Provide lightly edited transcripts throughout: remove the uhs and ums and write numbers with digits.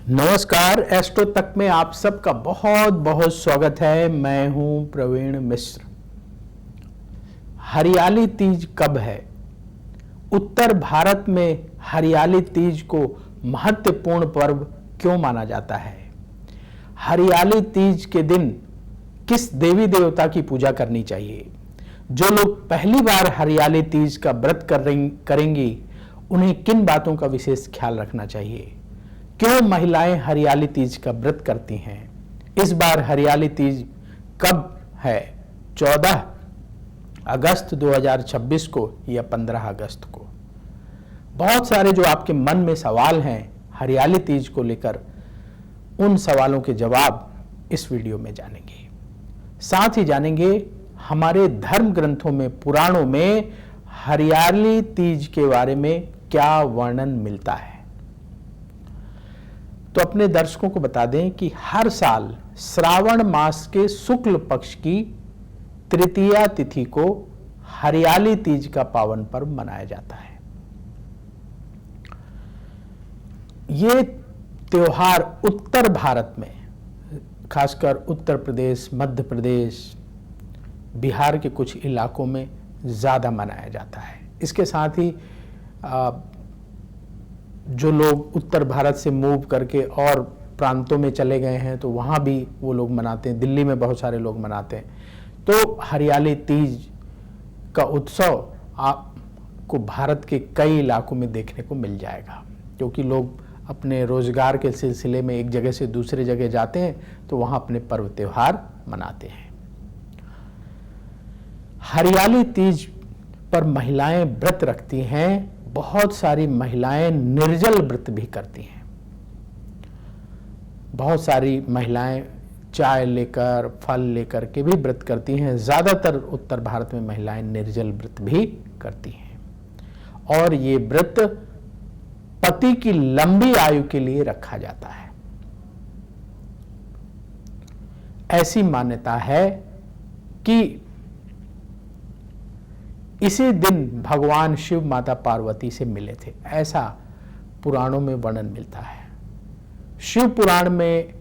नमस्कार, एस्ट्रो तक में आप सबका बहुत बहुत स्वागत है। मैं हूं प्रवीण मिश्र। हरियाली तीज कब है? उत्तर भारत में हरियाली तीज को महत्वपूर्ण पर्व क्यों माना जाता है? हरियाली तीज के दिन किस देवी देवता की पूजा करनी चाहिए? जो लोग पहली बार हरियाली तीज का व्रत करेंगी उन्हें किन बातों का विशेष ख्याल रखना चाहिए? क्यों महिलाएं हरियाली तीज का व्रत करती हैं? इस बार हरियाली तीज कब है? 14 अगस्त 2026 को या 15 अगस्त को? बहुत सारे जो आपके मन में सवाल हैं हरियाली तीज को लेकर, उन सवालों के जवाब इस वीडियो में जानेंगे। साथ ही जानेंगे हमारे धर्म ग्रंथों में, पुराणों में हरियाली तीज के बारे में क्या वर्णन मिलता है। तो अपने दर्शकों को बता दें कि हर साल श्रावण मास के शुक्ल पक्ष की तृतीया तिथि को हरियाली तीज का पावन पर्व मनाया जाता है। ये त्योहार उत्तर भारत में, खासकर उत्तर प्रदेश, मध्य प्रदेश, बिहार के कुछ इलाकों में ज़्यादा मनाया जाता है। इसके साथ ही जो लोग उत्तर भारत से मूव करके और प्रांतों में चले गए हैं तो वहाँ भी वो लोग मनाते हैं। दिल्ली में बहुत सारे लोग मनाते हैं। तो हरियाली तीज का उत्सव आपको भारत के कई इलाकों में देखने को मिल जाएगा, क्योंकि लोग अपने रोजगार के सिलसिले में एक जगह से दूसरे जगह जाते हैं तो वहाँ अपने पर्व त्योहार मनाते हैं। हरियाली तीज पर महिलाएं व्रत रखती हैं। बहुत सारी महिलाएं निर्जल व्रत भी करती हैं। बहुत सारी महिलाएं चाय लेकर, फल लेकर के भी व्रत करती हैं। ज़्यादातर उत्तर भारत में महिलाएं निर्जल व्रत भी करती हैं और ये व्रत पति की लंबी आयु के लिए रखा जाता है। ऐसी मान्यता है कि इसी दिन भगवान शिव माता पार्वती से मिले थे, ऐसा पुराणों में वर्णन मिलता है। शिव पुराण में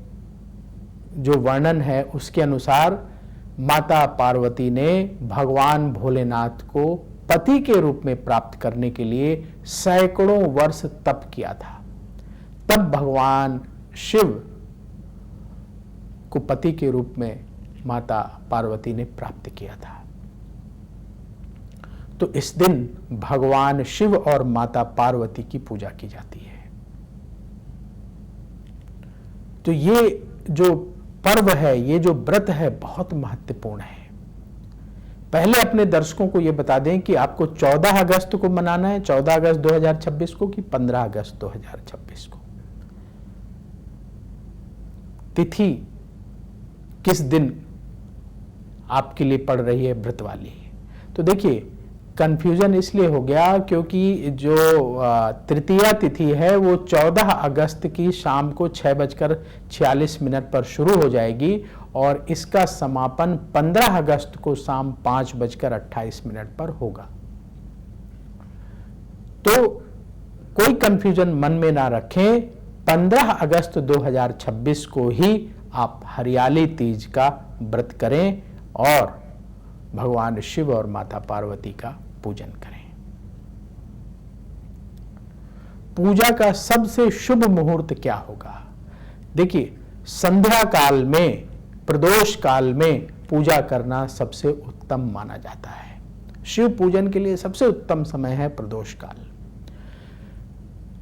जो वर्णन है उसके अनुसार माता पार्वती ने भगवान भोलेनाथ को पति के रूप में प्राप्त करने के लिए सैकड़ों वर्ष तप किया था। तब भगवान शिव को पति के रूप में माता पार्वती ने प्राप्त किया था। तो इस दिन भगवान शिव और माता पार्वती की पूजा की जाती है। तो ये जो पर्व है, ये जो व्रत है, बहुत महत्वपूर्ण है। पहले अपने दर्शकों को ये बता दें कि आपको 14 अगस्त को मनाना है, 14 अगस्त 2026 को कि 15 अगस्त 2026 को? तिथि किस दिन आपके लिए पड़ रही है व्रत वाली? तो देखिए, कंफ्यूजन इसलिए हो गया क्योंकि जो तृतीया तिथि है वो 14 अगस्त की शाम को 6:46 पर शुरू हो जाएगी और इसका समापन 15 अगस्त को शाम 5:28 पर होगा। तो कोई कंफ्यूजन मन में ना रखें, 15 अगस्त 2026 को ही आप हरियाली तीज का व्रत करें और भगवान शिव और माता पार्वती का पूजन करें। पूजा का सबसे शुभ मुहूर्त क्या होगा? देखिए, संध्या काल में, प्रदोष काल में पूजा करना सबसे उत्तम माना जाता है। शिव पूजन के लिए सबसे उत्तम समय है प्रदोष काल।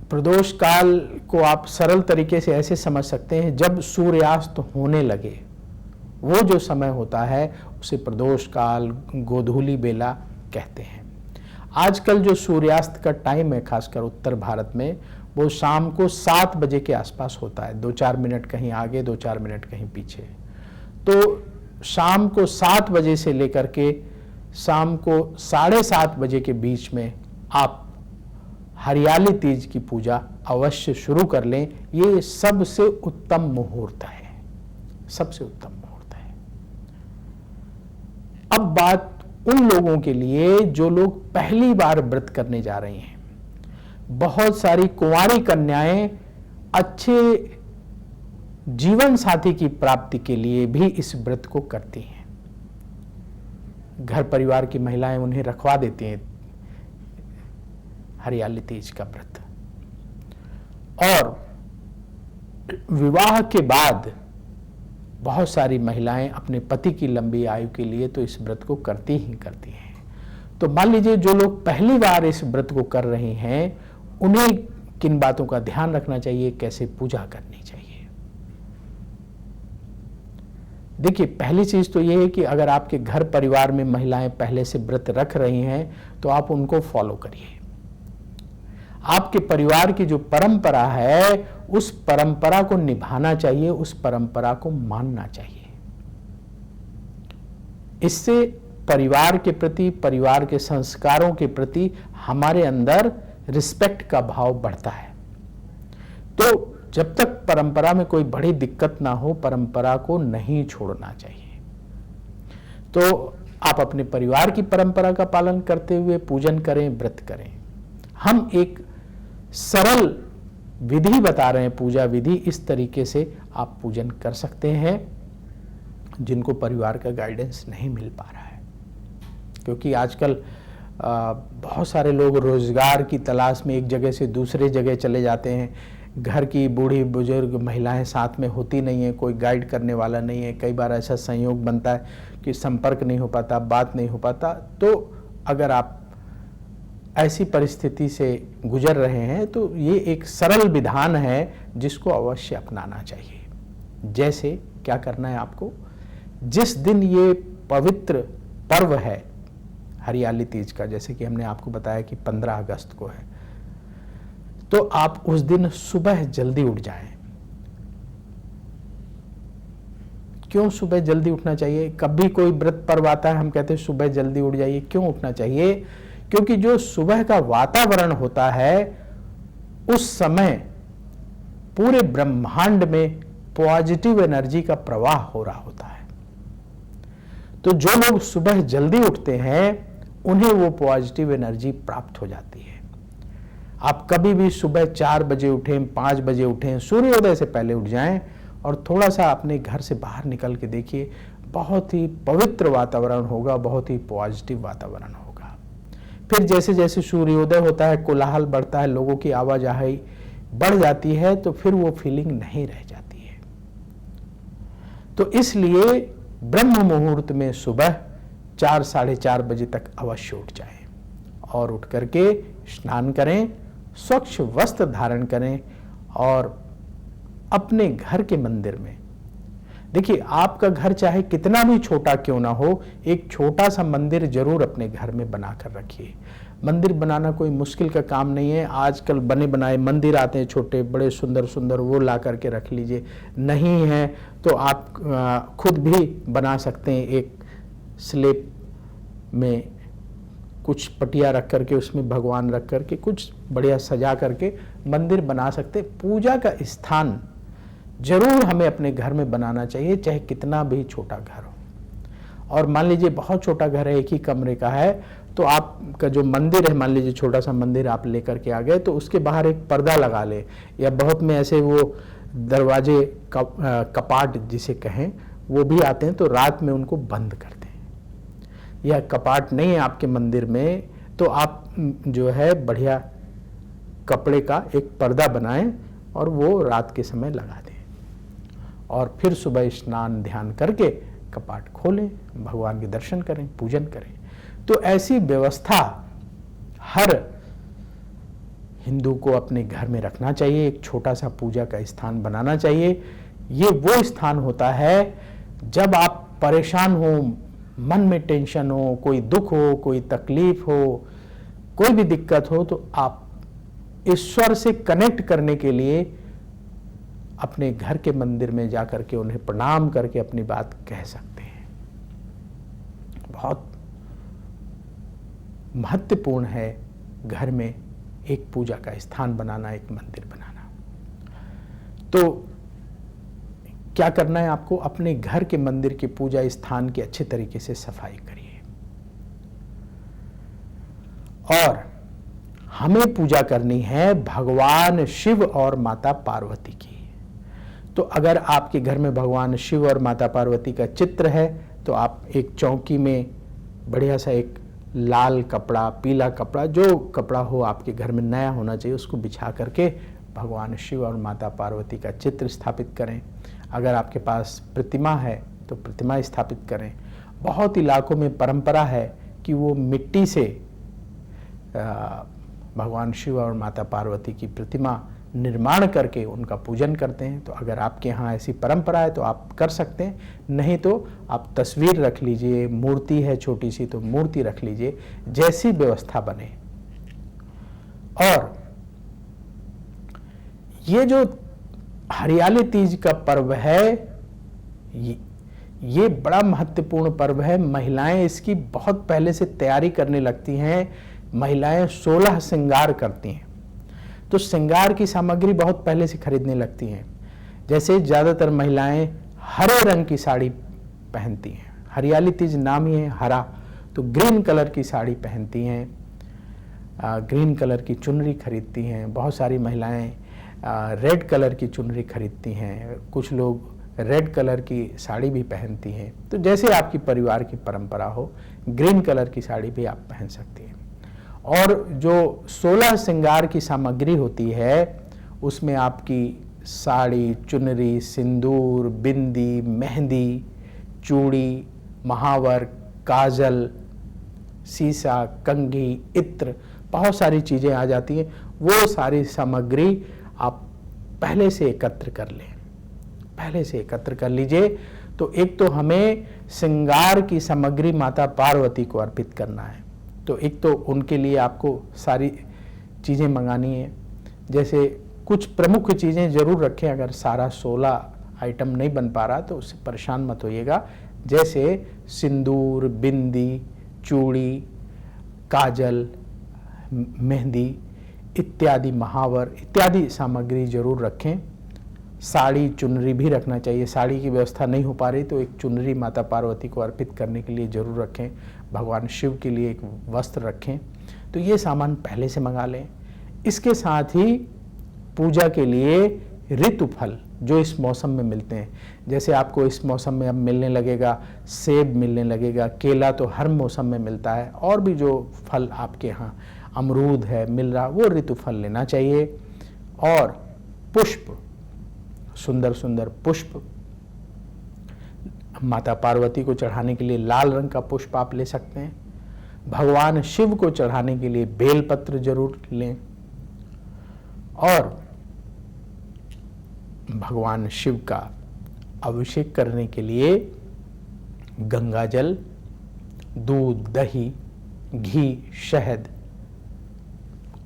प्रदोष काल को आप सरल तरीके से ऐसे समझ सकते हैं, जब सूर्यास्त होने लगे वो जो समय होता है उसे प्रदोष काल, गोधूली बेला कहते हैं। आजकल जो सूर्यास्त का टाइम है, खासकर उत्तर भारत में, वो शाम को 7 बजे के आसपास होता है। 2-4 मिनट कहीं आगे, 2-4 मिनट कहीं पीछे। तो शाम को 7 बजे से लेकर के शाम को 7:30 बजे के बीच में आप हरियाली तीज की पूजा अवश्य शुरू कर लें। ये सबसे उत्तम मुहूर्त है, सबसे उत्तम मुहूर्त है। अब बात उन लोगों के लिए जो लोग पहली बार व्रत करने जा रहे हैं। बहुत सारी कुंवारी कन्याएं अच्छे जीवन साथी की प्राप्ति के लिए भी इस व्रत को करती हैं। घर परिवार की महिलाएं उन्हें रखवा देती हैं हरियाली तीज का व्रत। और विवाह के बाद बहुत सारी महिलाएं अपने पति की लंबी आयु के लिए तो इस व्रत को करती ही करती हैं। तो मान लीजिए जो लोग पहली बार इस व्रत को कर रहे हैं, उन्हें किन बातों का ध्यान रखना चाहिए, कैसे पूजा करनी चाहिए। देखिए, पहली चीज तो यह है कि अगर आपके घर परिवार में महिलाएं पहले से व्रत रख रही हैं तो आप उनको फॉलो करिए। आपके परिवार की जो परंपरा है उस परंपरा को निभाना चाहिए, उस परंपरा को मानना चाहिए। इससे परिवार के प्रति, परिवार के संस्कारों के प्रति हमारे अंदर रिस्पेक्ट का भाव बढ़ता है। तो जब तक परंपरा में कोई बड़ी दिक्कत ना हो, परंपरा को नहीं छोड़ना चाहिए। तो आप अपने परिवार की परंपरा का पालन करते हुए पूजन करें, व्रत करें। हम एक सरल विधि बता रहे हैं, पूजा विधि। इस तरीके से आप पूजन कर सकते हैं जिनको परिवार का गाइडेंस नहीं मिल पा रहा है। क्योंकि आजकल बहुत सारे लोग रोजगार की तलाश में एक जगह से दूसरे जगह चले जाते हैं। घर की बूढ़ी बुजुर्ग महिलाएं साथ में होती नहीं है, कोई गाइड करने वाला नहीं है। कई बार ऐसा संयोग बनता है कि संपर्क नहीं हो पाता, बात नहीं हो पाता। तो अगर आप ऐसी परिस्थिति से गुजर रहे हैं तो ये एक सरल विधान है जिसको अवश्य अपनाना चाहिए। जैसे क्या करना है आपको, जिस दिन ये पवित्र पर्व है हरियाली तीज का, जैसे कि हमने आपको बताया कि 15 अगस्त को है, तो आप उस दिन सुबह जल्दी उठ जाएं। क्यों सुबह जल्दी उठना चाहिए? कभी कोई व्रत पर्व आता है, हम कहते हैं सुबह जल्दी उठ जाइए। क्यों उठना चाहिए? क्योंकि जो सुबह का वातावरण होता है उस समय पूरे ब्रह्मांड में पॉजिटिव एनर्जी का प्रवाह हो रहा होता है। तो जो लोग सुबह जल्दी उठते हैं उन्हें वो पॉजिटिव एनर्जी प्राप्त हो जाती है। आप कभी भी सुबह 4 बजे उठें, 5 बजे उठें, सूर्योदय से पहले उठ जाएं और थोड़ा सा अपने घर से बाहर निकल के देखिए, बहुत ही पवित्र वातावरण होगा, बहुत ही पॉजिटिव वातावरण होगा। फिर जैसे जैसे सूर्योदय होता है, कोलाहल बढ़ता है, लोगों की आवाजाही बढ़ जाती है, तो फिर वो फीलिंग नहीं रह जाती है। तो इसलिए ब्रह्म मुहूर्त में सुबह 4 साढ़े 4 बजे तक अवश्य उठ जाएं और उठ करके स्नान करें, स्वच्छ वस्त्र धारण करें और अपने घर के मंदिर में, देखिए आपका घर चाहे कितना भी छोटा क्यों ना हो, एक छोटा सा मंदिर जरूर अपने घर में बनाकर रखिए। मंदिर बनाना कोई मुश्किल का काम नहीं है। आजकल बने बनाए मंदिर आते हैं, छोटे बड़े सुंदर सुंदर, वो ला करके रख लीजिए। नहीं है तो आप खुद भी बना सकते हैं। एक स्लेब में कुछ पटिया रख करके उसमें भगवान रख करके कुछ बढ़िया सजा करके मंदिर बना सकते। पूजा का स्थान जरूर हमें अपने घर में बनाना चाहिए, चाहे कितना भी छोटा घर हो। और मान लीजिए बहुत छोटा घर है, एक ही कमरे का है, तो आपका जो मंदिर है, मान लीजिए छोटा सा मंदिर आप लेकर के आ गए, तो उसके बाहर एक पर्दा लगा ले, या बहुत में ऐसे वो दरवाजे कपाट जिसे कहें वो भी आते हैं, तो रात में उनको बंद कर दें। या कपाट नहीं है आपके मंदिर में तो आप जो है बढ़िया कपड़े का एक पर्दा बनाएं और वो रात के समय लगा दें और फिर सुबह स्नान ध्यान करके कपाट खोलें, भगवान के दर्शन करें, पूजन करें। तो ऐसी व्यवस्था हर हिंदू को अपने घर में रखना चाहिए। एक छोटा सा पूजा का स्थान बनाना चाहिए। ये वो स्थान होता है जब आप परेशान हो, मन में टेंशन हो, कोई दुख हो, कोई तकलीफ हो, कोई भी दिक्कत हो, तो आप ईश्वर से कनेक्ट करने के लिए अपने घर के मंदिर में जाकर के उन्हें प्रणाम करके अपनी बात कह सकते हैं। बहुत महत्वपूर्ण है घर में एक पूजा का स्थान बनाना, एक मंदिर बनाना। तो क्या करना है आपको, अपने घर के मंदिर के पूजा स्थान की अच्छे तरीके से सफाई करिए। और हमें पूजा करनी है भगवान शिव और माता पार्वती की। तो अगर आपके घर में भगवान शिव और माता पार्वती का चित्र है तो आप एक चौकी में बढ़िया सा एक लाल कपड़ा, पीला कपड़ा, जो कपड़ा हो आपके घर में नया होना चाहिए, उसको बिछा करके भगवान शिव और माता पार्वती का चित्र स्थापित करें। अगर आपके पास प्रतिमा है तो प्रतिमा स्थापित करें। बहुत इलाकों में परंपरा है कि वो मिट्टी से भगवान शिव और माता पार्वती की प्रतिमा निर्माण करके उनका पूजन करते हैं। तो अगर आपके यहाँ ऐसी परंपरा है तो आप कर सकते हैं, नहीं तो आप तस्वीर रख लीजिए, मूर्ति है छोटी सी तो मूर्ति रख लीजिए, जैसी व्यवस्था बने। और ये जो हरियाली तीज का पर्व है, ये बड़ा महत्वपूर्ण पर्व है। महिलाएं इसकी बहुत पहले से तैयारी करने लगती हैं। महिलाएं 16 श्रृंगार करती हैं, तो श्रृंगार की सामग्री बहुत पहले से खरीदने लगती हैं। जैसे ज़्यादातर महिलाएं हरे रंग की साड़ी पहनती हैं, हरियाली तीज नाम ही है हरा, तो ग्रीन कलर की साड़ी पहनती हैं, ग्रीन कलर की चुनरी खरीदती हैं। बहुत सारी महिलाएं रेड कलर की चुनरी खरीदती हैं, कुछ लोग रेड कलर की साड़ी भी पहनती हैं। तो जैसे आपकी परिवार की परंपरा हो, ग्रीन कलर की साड़ी भी आप पहन सकती हैं। और जो 16 श्रृंगार की सामग्री होती है, उसमें आपकी साड़ी, चुनरी, सिंदूर, बिंदी, मेहंदी, चूड़ी, महावर, काजल, सीसा, कंघी, इत्र, बहुत सारी चीज़ें आ जाती हैं। वो सारी सामग्री आप पहले से एकत्र कर लें, पहले से एकत्र कर लीजिए। तो एक तो हमें श्रृंगार की सामग्री माता पार्वती को अर्पित करना है, तो एक तो उनके लिए आपको सारी चीज़ें मंगानी है। जैसे कुछ प्रमुख चीज़ें ज़रूर रखें, अगर सारा 16 आइटम नहीं बन पा रहा तो उससे परेशान मत होइएगा। जैसे सिंदूर, बिंदी, चूड़ी, काजल, मेहंदी इत्यादि, महावर इत्यादि सामग्री जरूर रखें। साड़ी, चुनरी भी रखना चाहिए। साड़ी की व्यवस्था नहीं हो पा रही तो एक चुनरी माता पार्वती को अर्पित करने के लिए जरूर रखें। भगवान शिव के लिए एक वस्त्र रखें। तो ये सामान पहले से मंगा लें। इसके साथ ही पूजा के लिए ऋतु फल जो इस मौसम में मिलते हैं, जैसे आपको इस मौसम में अब मिलने लगेगा, सेब मिलने लगेगा, केला तो हर मौसम में मिलता है, और भी जो फल आपके यहाँ अमरूद है मिल रहा, वो ऋतु फल लेना चाहिए। और पुष्प, सुंदर सुंदर पुष्प, माता पार्वती को चढ़ाने के लिए लाल रंग का पुष्प आप ले सकते हैं। भगवान शिव को चढ़ाने के लिए बेलपत्र जरूर लें। और भगवान शिव का अभिषेक करने के लिए गंगा जल, दूध, दही, घी, शहद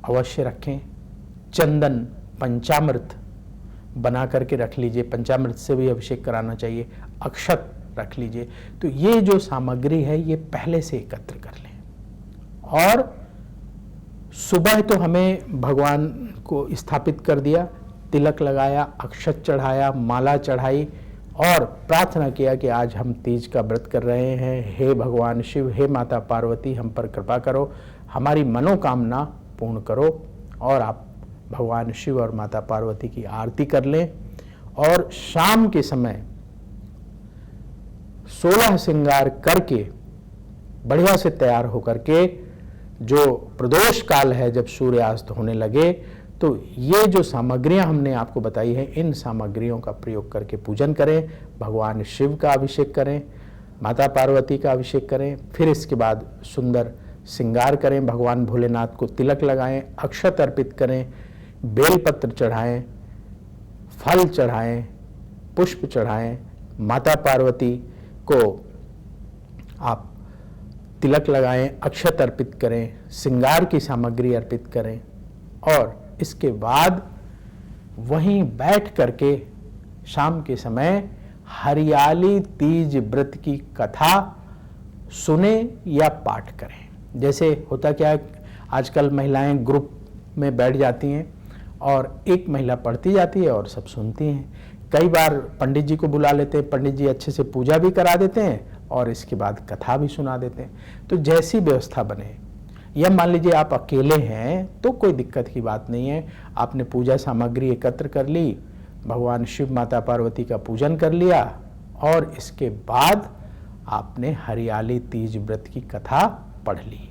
अवश्य रखें। चंदन, पंचामृत बना करके रख लीजिए, पंचामृत से भी अभिषेक कराना चाहिए। अक्षत रख लीजिए। तो ये जो सामग्री है ये पहले से एकत्र कर लें। और सुबह तो हमें भगवान को स्थापित कर दिया, तिलक लगाया, अक्षत चढ़ाया, माला चढ़ाई और प्रार्थना किया कि आज हम तीज का व्रत कर रहे हैं। हे भगवान शिव, हे माता पार्वती, हम पर कृपा करो, हमारी मनोकामना पूर्ण करो। और आप भगवान शिव और माता पार्वती की आरती कर लें। और शाम के समय 16 श्रृंगार करके बढ़िया से तैयार होकर के, जो प्रदोष काल है जब सूर्यास्त होने लगे, तो ये जो सामग्रियां हमने आपको बताई हैं, इन सामग्रियों का प्रयोग करके पूजन करें। भगवान शिव का अभिषेक करें, माता पार्वती का अभिषेक करें, फिर इसके बाद सुंदर श्रृंगार करें, भगवान भोलेनाथ को तिलक लगाएं, अक्षत अर्पित करें, बेलपत्र चढ़ाएं, फल चढ़ाएं, पुष्प चढ़ाएं, माता पार्वती को आप तिलक लगाएं, अक्षत अर्पित करें, श्रृंगार की सामग्री अर्पित करें। और इसके बाद वहीं बैठ करके शाम के समय हरियाली तीज व्रत की कथा सुने या पाठ करें। जैसे होता क्या है, आजकल महिलाएं ग्रुप में बैठ जाती हैं और एक महिला पढ़ती जाती है और सब सुनती हैं। कई बार पंडित जी को बुला लेते हैं, पंडित जी अच्छे से पूजा भी करा देते हैं और इसके बाद कथा भी सुना देते हैं। तो जैसी व्यवस्था बने, या मान लीजिए आप अकेले हैं तो कोई दिक्कत की बात नहीं है, आपने पूजा सामग्री एकत्र कर ली, भगवान शिव माता पार्वती का पूजन कर लिया और इसके बाद आपने हरियाली तीज व्रत की कथा पढ़ ली।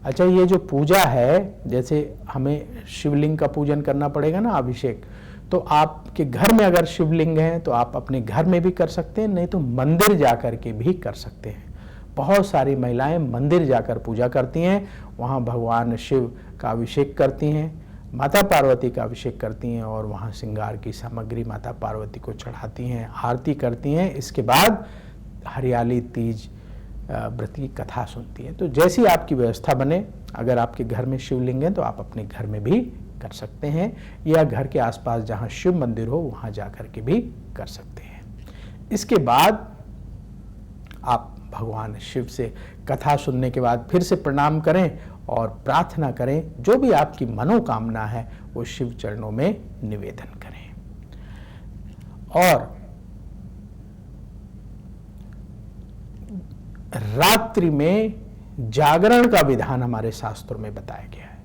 अच्छा, ये जो पूजा है, जैसे हमें शिवलिंग का पूजन करना पड़ेगा ना, अभिषेक, तो आपके घर में अगर शिवलिंग है तो आप अपने घर में भी कर सकते हैं, नहीं तो मंदिर जाकर के भी कर सकते हैं। बहुत सारी महिलाएं मंदिर जाकर पूजा करती हैं, वहाँ भगवान शिव का अभिषेक करती हैं, माता पार्वती का अभिषेक करती हैं और वहाँ श्रृंगार की सामग्री माता पार्वती को चढ़ाती हैं, आरती करती हैं। इसके बाद हरियाली तीज व्रत की कथा सुनती हैं। तो जैसी आपकी व्यवस्था बने, अगर आपके घर में शिवलिंग है तो आप अपने घर में भी कर सकते हैं, या घर के आसपास जहाँ शिव मंदिर हो वहाँ जाकर के भी कर सकते हैं। इसके बाद आप भगवान शिव से कथा सुनने के बाद फिर से प्रणाम करें और प्रार्थना करें, जो भी आपकी मनोकामना है वो शिव चरणों में निवेदन करें। और रात्रि में जागरण का विधान हमारे शास्त्रों में बताया गया है।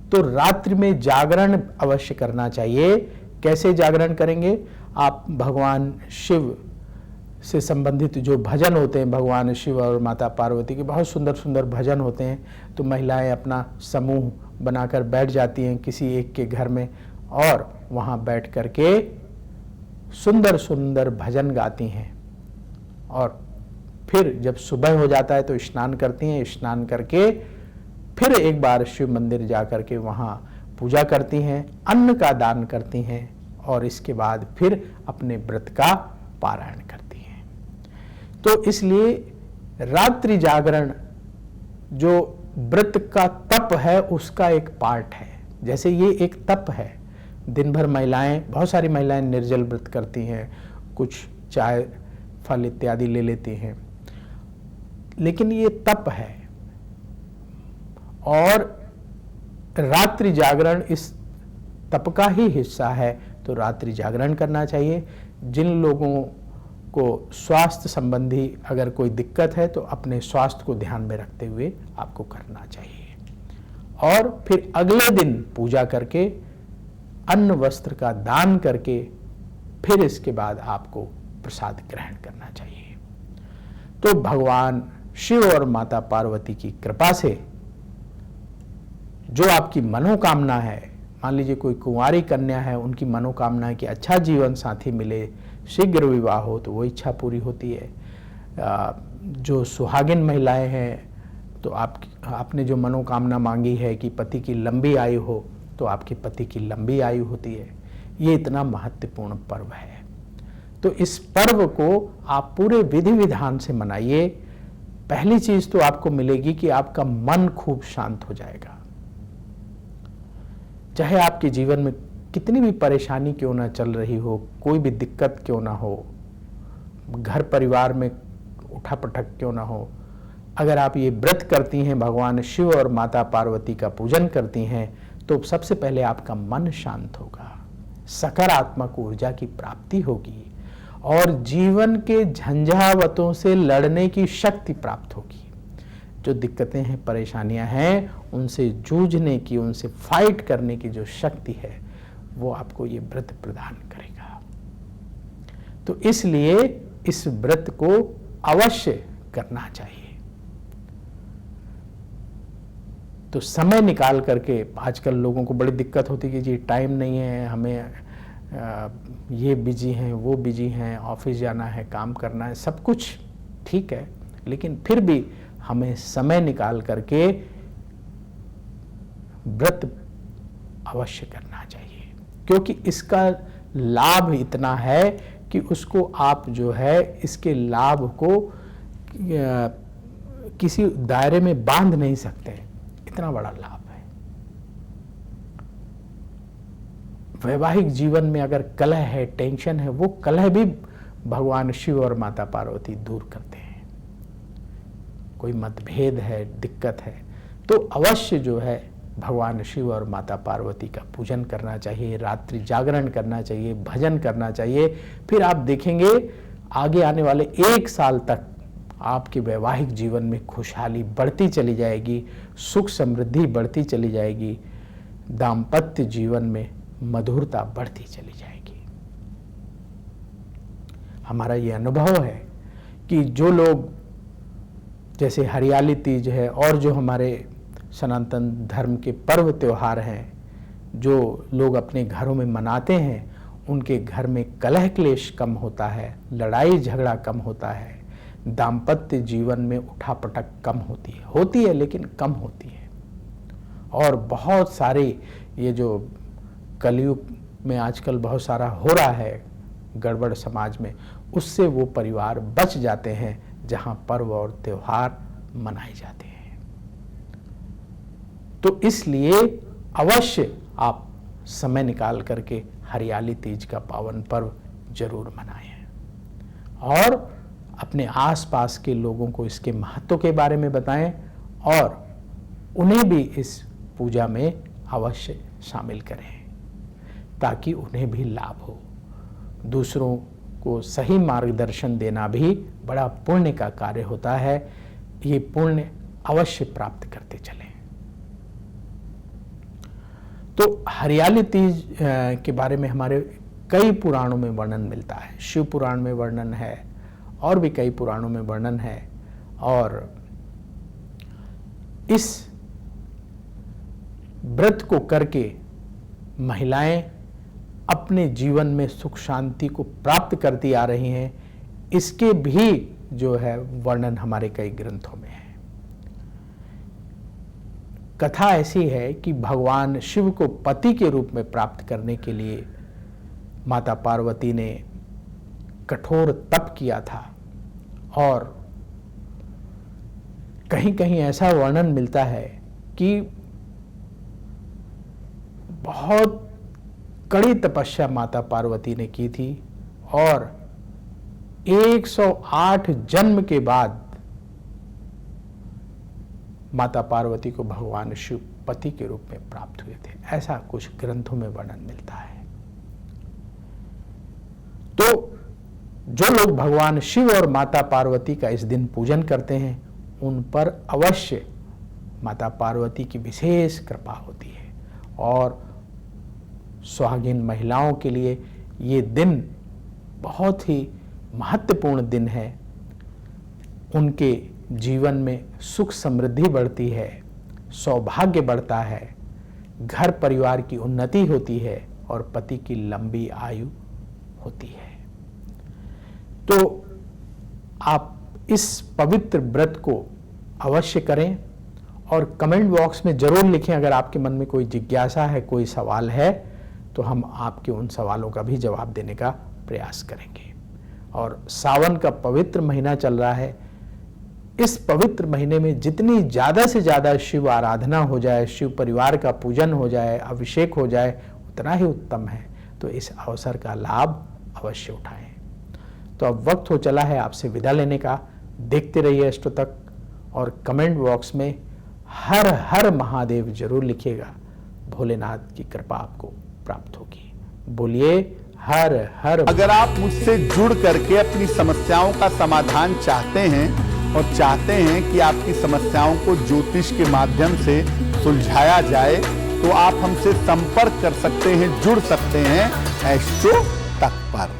तो रात्रि में जागरण अवश्य करना चाहिए। कैसे जागरण करेंगे? आप भगवान शिव से संबंधित जो भजन होते हैं, भगवान शिव और माता पार्वती के बहुत सुंदर सुंदर भजन होते हैं, तो महिलाएं अपना समूह बनाकर बैठ जाती हैं किसी एक के घर में और वहाँ बैठ कर के सुंदर सुंदर भजन गाती हैं। और फिर जब सुबह हो जाता है तो स्नान करती हैं, स्नान करके फिर एक बार शिव मंदिर जा कर के वहाँ पूजा करती हैं, अन्न का दान करती हैं और इसके बाद फिर अपने व्रत का पारायण करती हैं। तो इसलिए रात्रि जागरण जो व्रत का तप है उसका एक पार्ट है। जैसे ये एक तप है, दिन भर महिलाएं, बहुत सारी महिलाएं निर्जल व्रत करती हैं, कुछ चाय फल इत्यादि ले लेती हैं, लेकिन ये तप है। और रात्रि जागरण इस तप का ही हिस्सा है, तो रात्रि जागरण करना चाहिए। जिन लोगों को स्वास्थ्य संबंधी अगर कोई दिक्कत है तो अपने स्वास्थ्य को ध्यान में रखते हुए आपको करना चाहिए। और फिर अगले दिन पूजा करके अन्न वस्त्र का दान करके फिर इसके बाद आपको प्रसाद ग्रहण करना चाहिए। तो भगवान शिव और माता पार्वती की कृपा से जो आपकी मनोकामना है, मान लीजिए कोई कुंवारी कन्या है, उनकी मनोकामना है कि अच्छा जीवन साथी मिले, शीघ्र विवाह हो, तो वो इच्छा पूरी होती है। जो सुहागिन महिलाएं हैं, तो आपने जो मनोकामना मांगी है कि पति की लंबी आयु हो, तो आपके पति की लंबी आयु होती है। ये इतना महत्वपूर्ण पर्व है। तो इस पर्व को आप पूरे विधि विधान से मनाइए। पहली चीज तो आपको मिलेगी कि आपका मन खूब शांत हो जाएगा। चाहे आपके जीवन में कितनी भी परेशानी क्यों ना चल रही हो, कोई भी दिक्कत क्यों ना हो, घर परिवार में उठापटक क्यों ना हो, अगर आप ये व्रत करती हैं, भगवान शिव और माता पार्वती का पूजन करती हैं, तो सबसे पहले आपका मन शांत होगा, सकारात्मक ऊर्जा की प्राप्ति होगी और जीवन के झंझावतों से लड़ने की शक्ति प्राप्त होगी। जो दिक्कतें हैं, परेशानियां हैं, उनसे जूझने की, उनसे फाइट करने की जो शक्ति है, वो आपको ये व्रत प्रदान करेगा। तो इसलिए इस व्रत को अवश्य करना चाहिए। तो समय निकाल करके, आजकल लोगों को बड़ी दिक्कत होती है कि जी टाइम नहीं है, हमें ये बिजी हैं, वो बिजी हैं, ऑफिस जाना है, काम करना है, सब कुछ ठीक है, लेकिन फिर भी हमें समय निकाल करके व्रत अवश्य करना चाहिए, क्योंकि इसका लाभ इतना है कि उसको आप जो है इसके लाभ को किसी दायरे में बांध नहीं सकते, इतना बड़ा लाभ है। वैवाहिक जीवन में अगर कलह है, टेंशन है, वो कलह भी भगवान शिव और माता पार्वती दूर करते हैं। कोई मतभेद है, दिक्कत है, तो अवश्य जो है भगवान शिव और माता पार्वती का पूजन करना चाहिए, रात्रि जागरण करना चाहिए, भजन करना चाहिए। फिर आप देखेंगे आगे आने वाले 1 साल तक आपके वैवाहिक जीवन में खुशहाली बढ़ती चली जाएगी, सुख समृद्धि बढ़ती चली जाएगी, दाम्पत्य जीवन में मधुरता बढ़ती चली जाएगी। हमारा ये अनुभव है कि जो लोग, जैसे हरियाली तीज है और जो हमारे सनातन धर्म के पर्व त्योहार हैं, जो लोग अपने घरों में मनाते हैं, उनके घर में कलह क्लेश कम होता है, लड़ाई झगड़ा कम होता है, दाम्पत्य जीवन में उठापटक कम होती है लेकिन कम होती है। और बहुत सारे ये जो कलयुग में आजकल बहुत सारा हो रहा है गड़बड़ समाज में, उससे वो परिवार बच जाते हैं जहां पर्व और त्योहार मनाए जाते हैं। तो इसलिए अवश्य आप समय निकाल करके हरियाली तीज का पावन पर्व जरूर मनाएं और अपने आसपास के लोगों को इसके महत्व के बारे में बताएं और उन्हें भी इस पूजा में अवश्य शामिल करें ताकि उन्हें भी लाभ हो। दूसरों को सही मार्गदर्शन देना भी बड़ा पुण्य का कार्य होता है। ये पुण्य अवश्य प्राप्त करते चलें। तो हरियाली तीज के बारे में हमारे कई पुराणों में वर्णन मिलता है। शिव पुराण में वर्णन है और भी कई पुराणों में वर्णन है। और इस व्रत को करके महिलाएं अपने जीवन में सुख शांति को प्राप्त करती आ रही हैं। इसके भी जो है वर्णन हमारे कई ग्रंथों में है। कथा ऐसी है कि भगवान शिव को पति के रूप में प्राप्त करने के लिए माता पार्वती ने कठोर तप किया था और कहीं कहीं ऐसा वर्णन मिलता है कि बहुत कड़ी तपस्या माता पार्वती ने की थी और 108 जन्म के बाद माता पार्वती को भगवान शिव पति के रूप में प्राप्त हुए थे। ऐसा कुछ ग्रंथों में वर्णन मिलता है। तो जो लोग भगवान शिव और माता पार्वती का इस दिन पूजन करते हैं, उन पर अवश्य माता पार्वती की विशेष कृपा होती है। और सुहागिन महिलाओं के लिए ये दिन बहुत ही महत्वपूर्ण दिन है। उनके जीवन में सुख समृद्धि बढ़ती है, सौभाग्य बढ़ता है, घर परिवार की उन्नति होती है और पति की लंबी आयु होती है। तो आप इस पवित्र व्रत को अवश्य करें और कमेंट बॉक्स में जरूर लिखें। अगर आपके मन में कोई जिज्ञासा है, कोई सवाल है, तो हम आपके उन सवालों का भी जवाब देने का प्रयास करेंगे। और सावन का पवित्र महीना चल रहा है। इस पवित्र महीने में जितनी ज़्यादा से ज़्यादा शिव आराधना हो जाए, शिव परिवार का पूजन हो जाए, अभिषेक हो जाए, उतना ही उत्तम है। तो इस अवसर का लाभ अवश्य उठाएं। तो अब वक्त हो चला है आपसे विदा लेने का। देखते रहिए अष्टोतक और कमेंट बॉक्स में हर हर महादेव जरूर लिखिएगा। भोलेनाथ की कृपा आपको प्राप्त होगी। बोलिए हर हर। अगर आप मुझसे जुड़ करके अपनी समस्याओं का समाधान चाहते हैं और चाहते हैं कि आपकी समस्याओं को ज्योतिष के माध्यम से सुलझाया जाए, तो आप हमसे संपर्क कर सकते हैं, जुड़ सकते हैं एस्ट्रो तक पर।